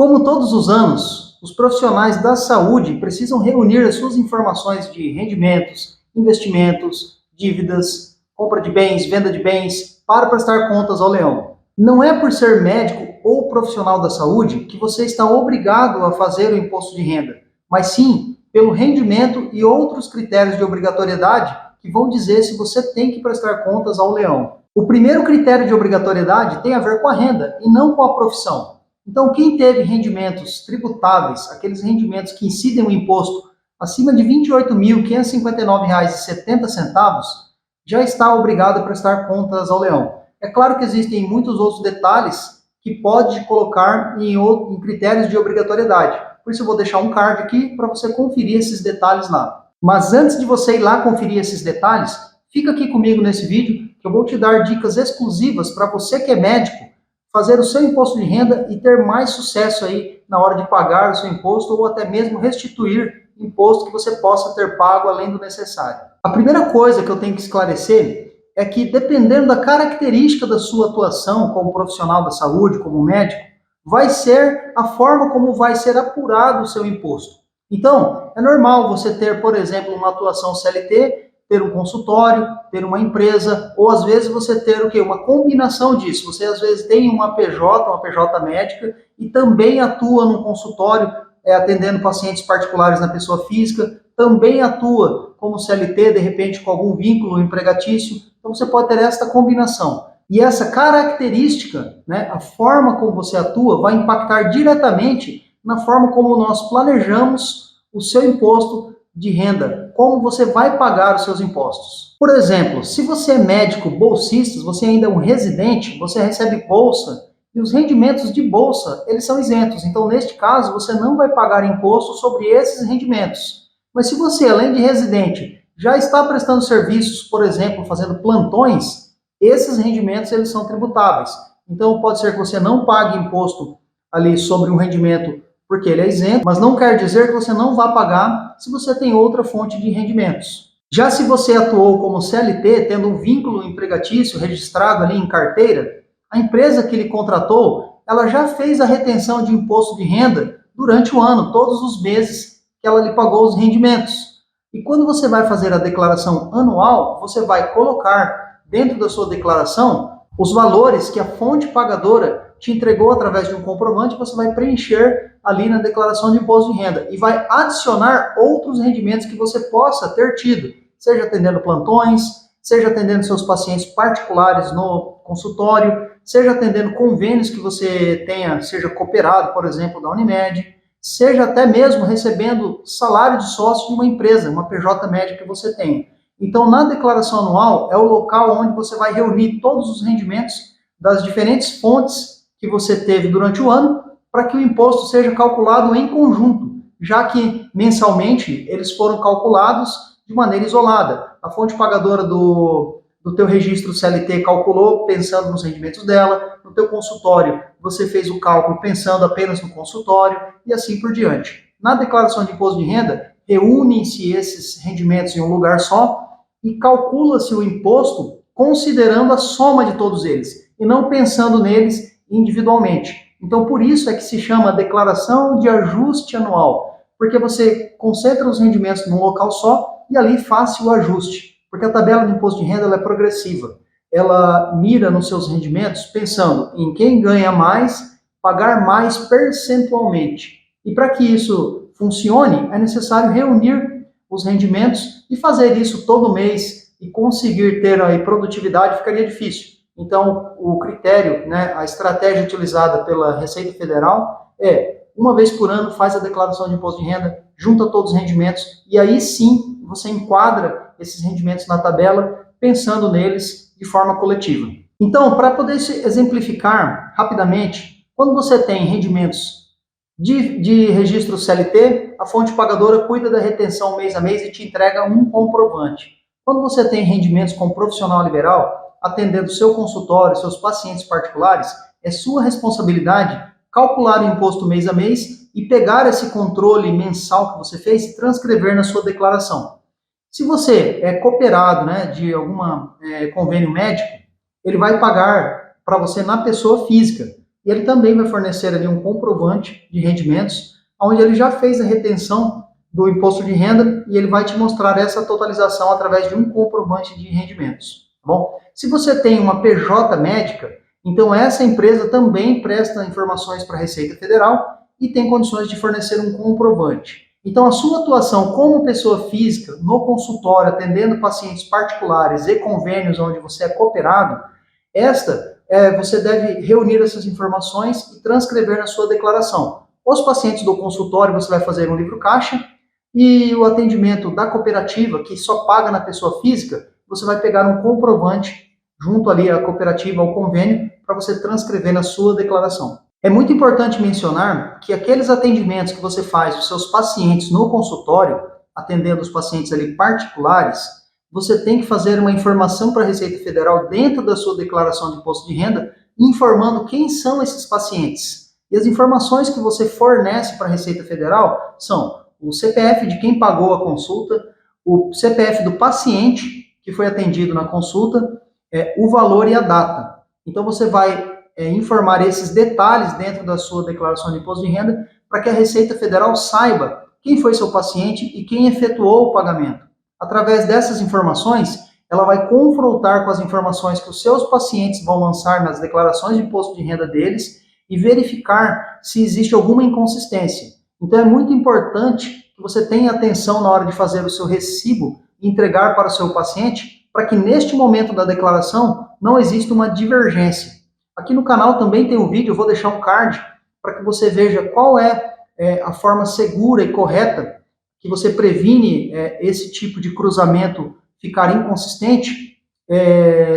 Como todos os anos, os profissionais da saúde precisam reunir as suas informações de rendimentos, investimentos, dívidas, compra de bens, venda de bens, para prestar contas ao leão. Não é por ser médico ou profissional da saúde que você está obrigado a fazer o imposto de renda, mas sim pelo rendimento e outros critérios de obrigatoriedade que vão dizer se você tem que prestar contas ao leão. O primeiro critério de obrigatoriedade tem a ver com a renda e não com a profissão. Então, quem teve rendimentos tributáveis, aqueles rendimentos que incidem o imposto acima de R$ 28.559,70, já está obrigado a prestar contas ao leão. É claro que existem muitos outros detalhes que pode colocar em critérios de obrigatoriedade. Por isso eu vou deixar um card aqui para você conferir esses detalhes lá. Mas antes de você ir lá conferir esses detalhes, fica aqui comigo nesse vídeo que eu vou te dar dicas exclusivas para você que é médico fazer o seu imposto de renda e ter mais sucesso aí na hora de pagar o seu imposto ou até mesmo restituir imposto que você possa ter pago além do necessário. A primeira coisa que eu tenho que esclarecer é que, dependendo da característica da sua atuação como profissional da saúde, como médico, vai ser a forma como vai ser apurado o seu imposto. Então, é normal você ter, por exemplo, uma atuação CLT, ter um consultório, ter uma empresa, ou às vezes você ter o quê? Uma combinação disso. Você às vezes tem uma PJ médica, e também atua num consultório, atendendo pacientes particulares na pessoa física, também atua como CLT, de repente com algum vínculo empregatício. Então você pode ter esta combinação. E essa característica, né, a forma como você atua, vai impactar diretamente na forma como nós planejamos o seu imposto de renda, como você vai pagar os seus impostos. Por exemplo, se você é médico bolsista, você ainda é um residente, você recebe bolsa, e os rendimentos de bolsa, eles são isentos. Então, neste caso, você não vai pagar imposto sobre esses rendimentos. Mas se você, além de residente, já está prestando serviços, por exemplo, fazendo plantões, esses rendimentos eles são tributáveis. Então, pode ser que você não pague imposto ali sobre um rendimento porque ele é isento, mas não quer dizer que você não vá pagar se você tem outra fonte de rendimentos. Já se você atuou como CLT, tendo um vínculo empregatício registrado ali em carteira, a empresa que ele contratou, ela já fez a retenção de imposto de renda durante o ano, todos os meses que ela lhe pagou os rendimentos. E quando você vai fazer a declaração anual, você vai colocar dentro da sua declaração os valores que a fonte pagadora te entregou através de um comprovante, você vai preencher ali na declaração de imposto de renda e vai adicionar outros rendimentos que você possa ter tido, seja atendendo plantões, seja atendendo seus pacientes particulares no consultório, seja atendendo convênios que você tenha, seja cooperado, por exemplo, da Unimed, seja até mesmo recebendo salário de sócio de uma empresa, uma PJ médica que você tenha. Então, na declaração anual, é o local onde você vai reunir todos os rendimentos das diferentes fontes que você teve durante o ano, para que o imposto seja calculado em conjunto, já que mensalmente eles foram calculados de maneira isolada. A fonte pagadora do teu registro CLT calculou pensando nos rendimentos dela, no teu consultório você fez o cálculo pensando apenas no consultório, e assim por diante. Na declaração de imposto de renda, reúnem-se esses rendimentos em um lugar só, e calcula-se o imposto considerando a soma de todos eles, e não pensando neles individualmente. Então, por isso é que se chama declaração de ajuste anual, porque você concentra os rendimentos num local só e ali faz o ajuste, porque a tabela de imposto de renda ela é progressiva. Ela mira nos seus rendimentos pensando em quem ganha mais, pagar mais percentualmente. E para que isso funcione, é necessário reunir os rendimentos, e fazer isso todo mês e conseguir ter aí produtividade ficaria difícil. Então, o critério, né, a estratégia utilizada pela Receita Federal é, uma vez por ano, faz a declaração de imposto de renda, junta todos os rendimentos, e aí sim você enquadra esses rendimentos na tabela, pensando neles de forma coletiva. Então, para poder exemplificar rapidamente, quando você tem rendimentos de registro CLT, a fonte pagadora cuida da retenção mês a mês e te entrega um comprovante. Quando você tem rendimentos como profissional liberal, atendendo seu consultório, seus pacientes particulares, é sua responsabilidade calcular o imposto mês a mês e pegar esse controle mensal que você fez e transcrever na sua declaração. Se você é cooperado, né, de algum convênio médico, ele vai pagar para você na pessoa física. e ele também vai fornecer ali um comprovante de rendimentos, onde ele já fez a retenção do imposto de renda e ele vai te mostrar essa totalização através de um comprovante de rendimentos, tá bom? Se você tem uma PJ médica, então essa empresa também presta informações para a Receita Federal e tem condições de fornecer um comprovante. Então, a sua atuação como pessoa física no consultório, atendendo pacientes particulares e convênios onde você é cooperado, você deve reunir essas informações e transcrever na sua declaração. Os pacientes do consultório, você vai fazer um livro caixa, e o atendimento da cooperativa, que só paga na pessoa física, você vai pegar um comprovante junto ali à cooperativa, ao convênio, para você transcrever na sua declaração. É muito importante mencionar que aqueles atendimentos que você faz dos seus pacientes no consultório, atendendo os pacientes ali particulares, você tem que fazer uma informação para a Receita Federal dentro da sua declaração de imposto de renda, informando quem são esses pacientes. E as informações que você fornece para a Receita Federal são o CPF de quem pagou a consulta, o CPF do paciente que foi atendido na consulta, o valor e a data. Então você vai informar esses detalhes dentro da sua declaração de imposto de renda para que a Receita Federal saiba quem foi seu paciente e quem efetuou o pagamento. Através dessas informações, ela vai confrontar com as informações que os seus pacientes vão lançar nas declarações de imposto de renda deles e verificar se existe alguma inconsistência. Então é muito importante que você tenha atenção na hora de fazer o seu recibo e entregar para o seu paciente, para que neste momento da declaração não exista uma divergência. Aqui no canal também tem um vídeo, eu vou deixar um card para que você veja qual é a forma segura e correta que você previne esse tipo de cruzamento ficar inconsistente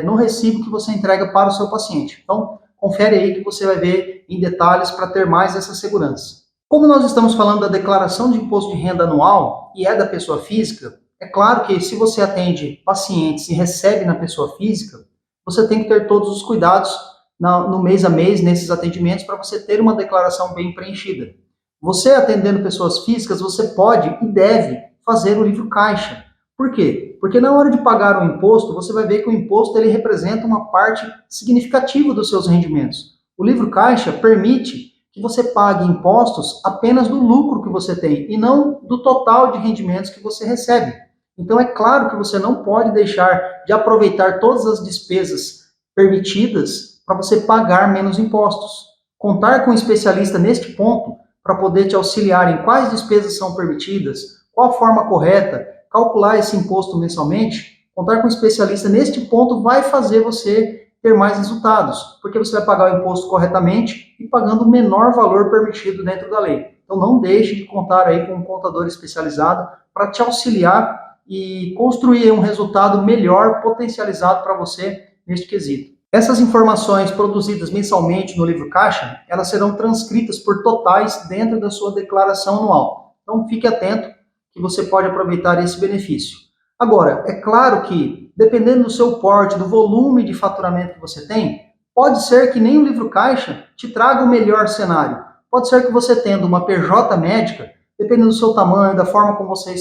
no recibo que você entrega para o seu paciente. Então, confere aí que você vai ver em detalhes para ter mais essa segurança. Como nós estamos falando da declaração de imposto de renda anual e é da pessoa física, é claro que se você atende pacientes e recebe na pessoa física, você tem que ter todos os cuidados no mês a mês nesses atendimentos para você ter uma declaração bem preenchida. Você atendendo pessoas físicas, você pode e deve fazer o livro caixa. Por quê? Porque na hora de pagar o imposto, você vai ver que o imposto ele representa uma parte significativa dos seus rendimentos. O livro caixa permite que você pague impostos apenas do lucro que você tem e não do total de rendimentos que você recebe. Então é claro que você não pode deixar de aproveitar todas as despesas permitidas para você pagar menos impostos. Contar com um especialista neste ponto para poder te auxiliar em quais despesas são permitidas, qual a forma correta, calcular esse imposto mensalmente, contar com um especialista neste ponto vai fazer você ter mais resultados, porque você vai pagar o imposto corretamente e pagando o menor valor permitido dentro da lei. Então não deixe de contar aí com um contador especializado para te auxiliar e construir um resultado melhor, potencializado para você neste quesito. Essas informações produzidas mensalmente no livro caixa, elas serão transcritas por totais dentro da sua declaração anual. Então fique atento que você pode aproveitar esse benefício. Agora, é claro que, dependendo do seu porte, do volume de faturamento que você tem, pode ser que nem o livro caixa te traga o melhor cenário. Pode ser que você tendo uma PJ médica, dependendo do seu tamanho, da forma como você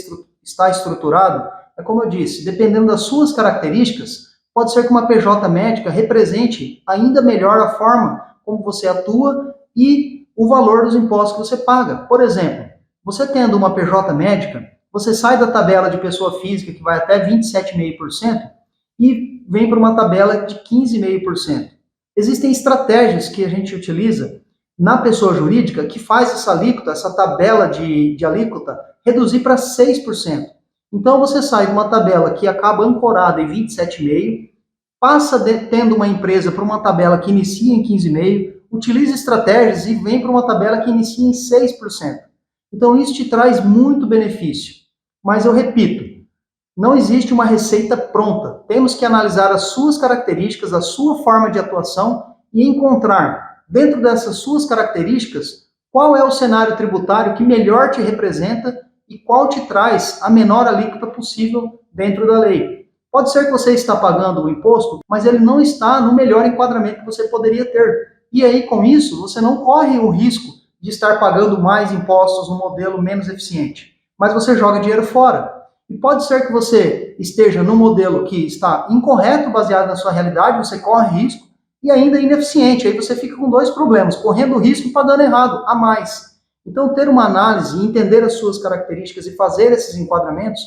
está estruturado, é como eu disse, dependendo das suas características, pode ser que uma PJ médica represente ainda melhor a forma como você atua e o valor dos impostos que você paga. Por exemplo, você tendo uma PJ médica, você sai da tabela de pessoa física, que vai até 27,5%, e vem para uma tabela de 15,5%. Existem estratégias que a gente utiliza na pessoa jurídica que faz essa alíquota, essa tabela de alíquota, reduzir para 6%. Então você sai de uma tabela que acaba ancorada em 27,5%, passa tendo uma empresa para uma tabela que inicia em 15,5%, utiliza estratégias e vem para uma tabela que inicia em 6%. Então isso te traz muito benefício. Mas eu repito, não existe uma receita pronta. Temos que analisar as suas características, a sua forma de atuação e encontrar, dentro dessas suas características, qual é o cenário tributário que melhor te representa e qual te traz a menor alíquota possível dentro da lei. Pode ser que você está pagando o imposto, mas ele não está no melhor enquadramento que você poderia ter. E aí, com isso, você não corre o risco de estar pagando mais impostos no modelo menos eficiente, mas você joga dinheiro fora. E pode ser que você esteja no modelo que está incorreto, baseado na sua realidade, você corre risco, e ainda ineficiente. Aí você fica com dois problemas, correndo risco e pagando errado, a mais. Então, ter uma análise, entender as suas características e fazer esses enquadramentos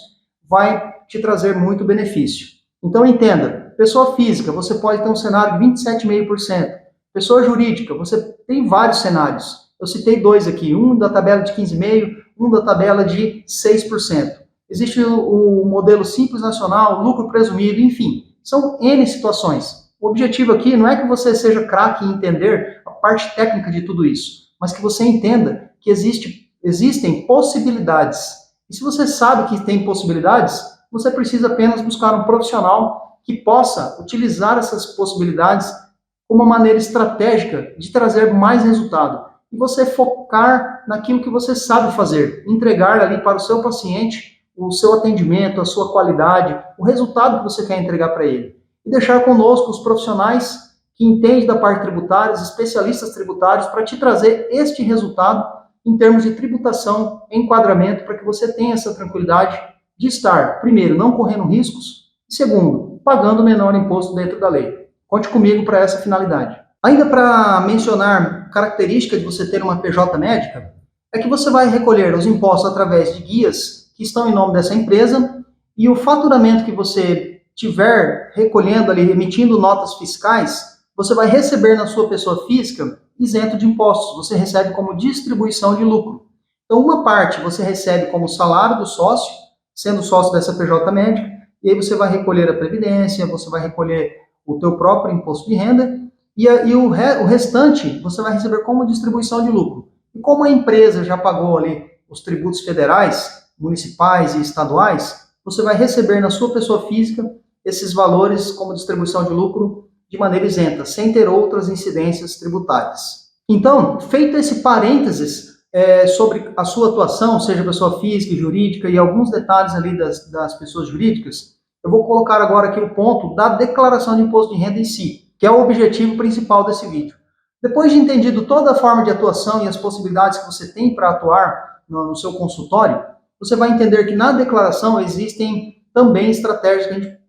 vai te trazer muito benefício. Então, entenda, pessoa física, você pode ter um cenário de 27,5%. Pessoa jurídica, você tem vários cenários. Eu citei dois aqui, um da tabela de 15,5%, um da tabela de 6%. Existe o modelo simples nacional, lucro presumido, enfim, são N situações. O objetivo aqui não é que você seja craque em entender a parte técnica de tudo isso, mas que você entenda que existem possibilidades. E se você sabe que tem possibilidades, você precisa apenas buscar um profissional que possa utilizar essas possibilidades como uma maneira estratégica de trazer mais resultado. E você focar naquilo que você sabe fazer, entregar ali para o seu paciente o seu atendimento, a sua qualidade, o resultado que você quer entregar para ele. E deixar conosco os profissionais que entendem da parte tributária, os especialistas tributários, para te trazer este resultado em termos de tributação, enquadramento, para que você tenha essa tranquilidade de estar, primeiro, não correndo riscos, e segundo, pagando o menor imposto dentro da lei. Conte comigo para essa finalidade. Ainda para mencionar característica de você ter uma PJ médica, é que você vai recolher os impostos através de guias que estão em nome dessa empresa e o faturamento que você tiver recolhendo ali, emitindo notas fiscais, você vai receber na sua pessoa física isento de impostos. Você recebe como distribuição de lucro. Então, uma parte você recebe como salário do sócio, sendo sócio dessa PJ médica, e aí você vai recolher a previdência, você vai recolher o teu próprio imposto de renda, e o restante você vai receber como distribuição de lucro. E como a empresa já pagou ali os tributos federais, municipais e estaduais, você vai receber na sua pessoa física esses valores como distribuição de lucro de maneira isenta, sem ter outras incidências tributárias. Então, feito esse parênteses sobre a sua atuação, seja pessoa física e jurídica, e alguns detalhes ali das pessoas jurídicas, eu vou colocar agora aqui o ponto da declaração de imposto de renda em si, que é o objetivo principal desse vídeo. Depois de entendido toda a forma de atuação e as possibilidades que você tem para atuar no seu consultório, você vai entender que na declaração existem também estratégias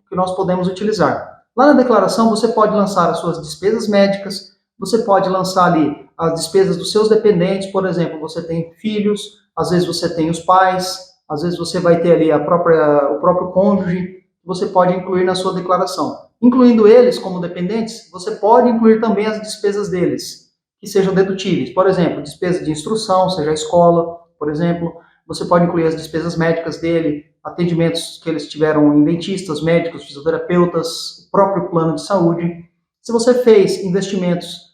que nós podemos utilizar. Lá na declaração você pode lançar as suas despesas médicas, você pode lançar ali as despesas dos seus dependentes, por exemplo, você tem filhos, às vezes você tem os pais, às vezes você vai ter ali o próprio cônjuge, você pode incluir na sua declaração. Incluindo eles como dependentes, você pode incluir também as despesas deles, que sejam dedutíveis. Por exemplo, despesa de instrução, seja a escola, por exemplo. Você pode incluir as despesas médicas dele, atendimentos que eles tiveram em dentistas, médicos, fisioterapeutas, o próprio plano de saúde. Se você fez investimentos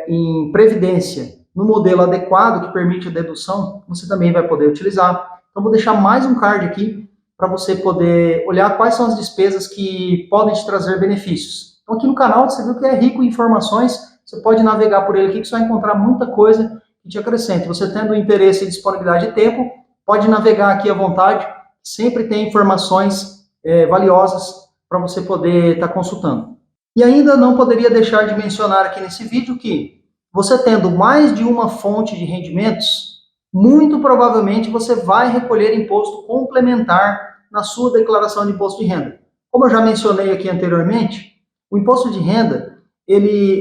em previdência no modelo adequado que permite a dedução, você também vai poder utilizar. Então, vou deixar mais um card aqui para você poder olhar quais são as despesas que podem te trazer benefícios. Então, aqui no canal, você viu que é rico em informações, você pode navegar por ele aqui que você vai encontrar muita coisa que te acrescenta. Você tendo interesse e disponibilidade de tempo, pode navegar aqui à vontade, sempre tem informações valiosas para você poder estar consultando. E ainda não poderia deixar de mencionar aqui nesse vídeo que você tendo mais de uma fonte de rendimentos, muito provavelmente você vai recolher imposto complementar na sua declaração de imposto de renda. Como eu já mencionei aqui anteriormente, o imposto de renda,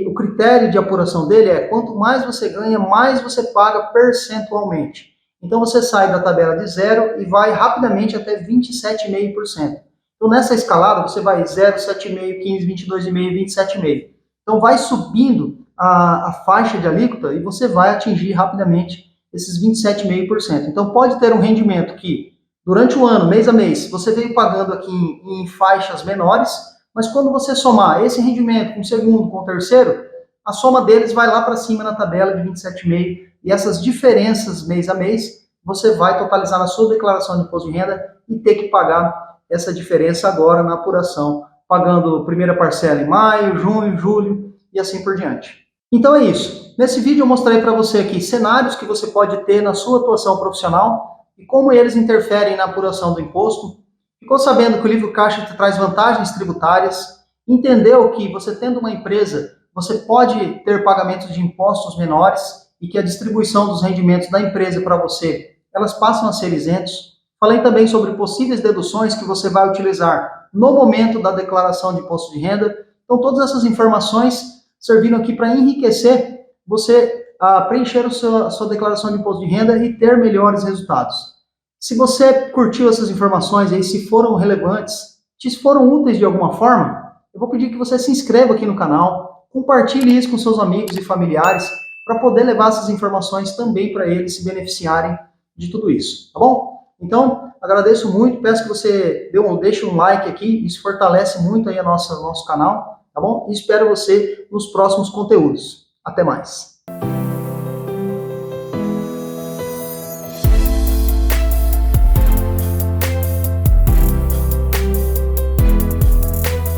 o critério de apuração dele é quanto mais você ganha, mais você paga percentualmente. Então você sai da tabela de 0 e vai rapidamente até 27,5%. Então nessa escalada você vai 0, 7,5, 15, 22,5, 27,5. Então vai subindo a faixa de alíquota e você vai atingir rapidamente esses 27,5%. Então pode ter um rendimento que durante o ano, mês a mês, você veio pagando aqui em faixas menores, mas quando você somar esse rendimento com o segundo, com o terceiro, a soma deles vai lá para cima na tabela de 27,5%. E essas diferenças mês a mês, você vai totalizar na sua declaração de imposto de renda e ter que pagar essa diferença agora na apuração, pagando primeira parcela em maio, junho, julho e assim por diante. Então é isso. Nesse vídeo eu mostrei para você aqui cenários que você pode ter na sua atuação profissional e como eles interferem na apuração do imposto. Ficou sabendo que o livro Caixa te traz vantagens tributárias, entendeu que você tendo uma empresa, você pode ter pagamentos de impostos menores e que a distribuição dos rendimentos da empresa para você, elas passam a ser isentos. Falei também sobre possíveis deduções que você vai utilizar no momento da declaração de imposto de renda. Então, todas essas informações servindo aqui para enriquecer você a preencher a sua declaração de imposto de renda e ter melhores resultados. Se você curtiu essas informações aí, se foram relevantes, se foram úteis de alguma forma, eu vou pedir que você se inscreva aqui no canal, compartilhe isso com seus amigos e familiares, para poder levar essas informações também para eles se beneficiarem de tudo isso, tá bom? Então, agradeço muito, peço que você deixe um like aqui, isso fortalece muito aí nosso canal, tá bom? E espero você nos próximos conteúdos. Até mais!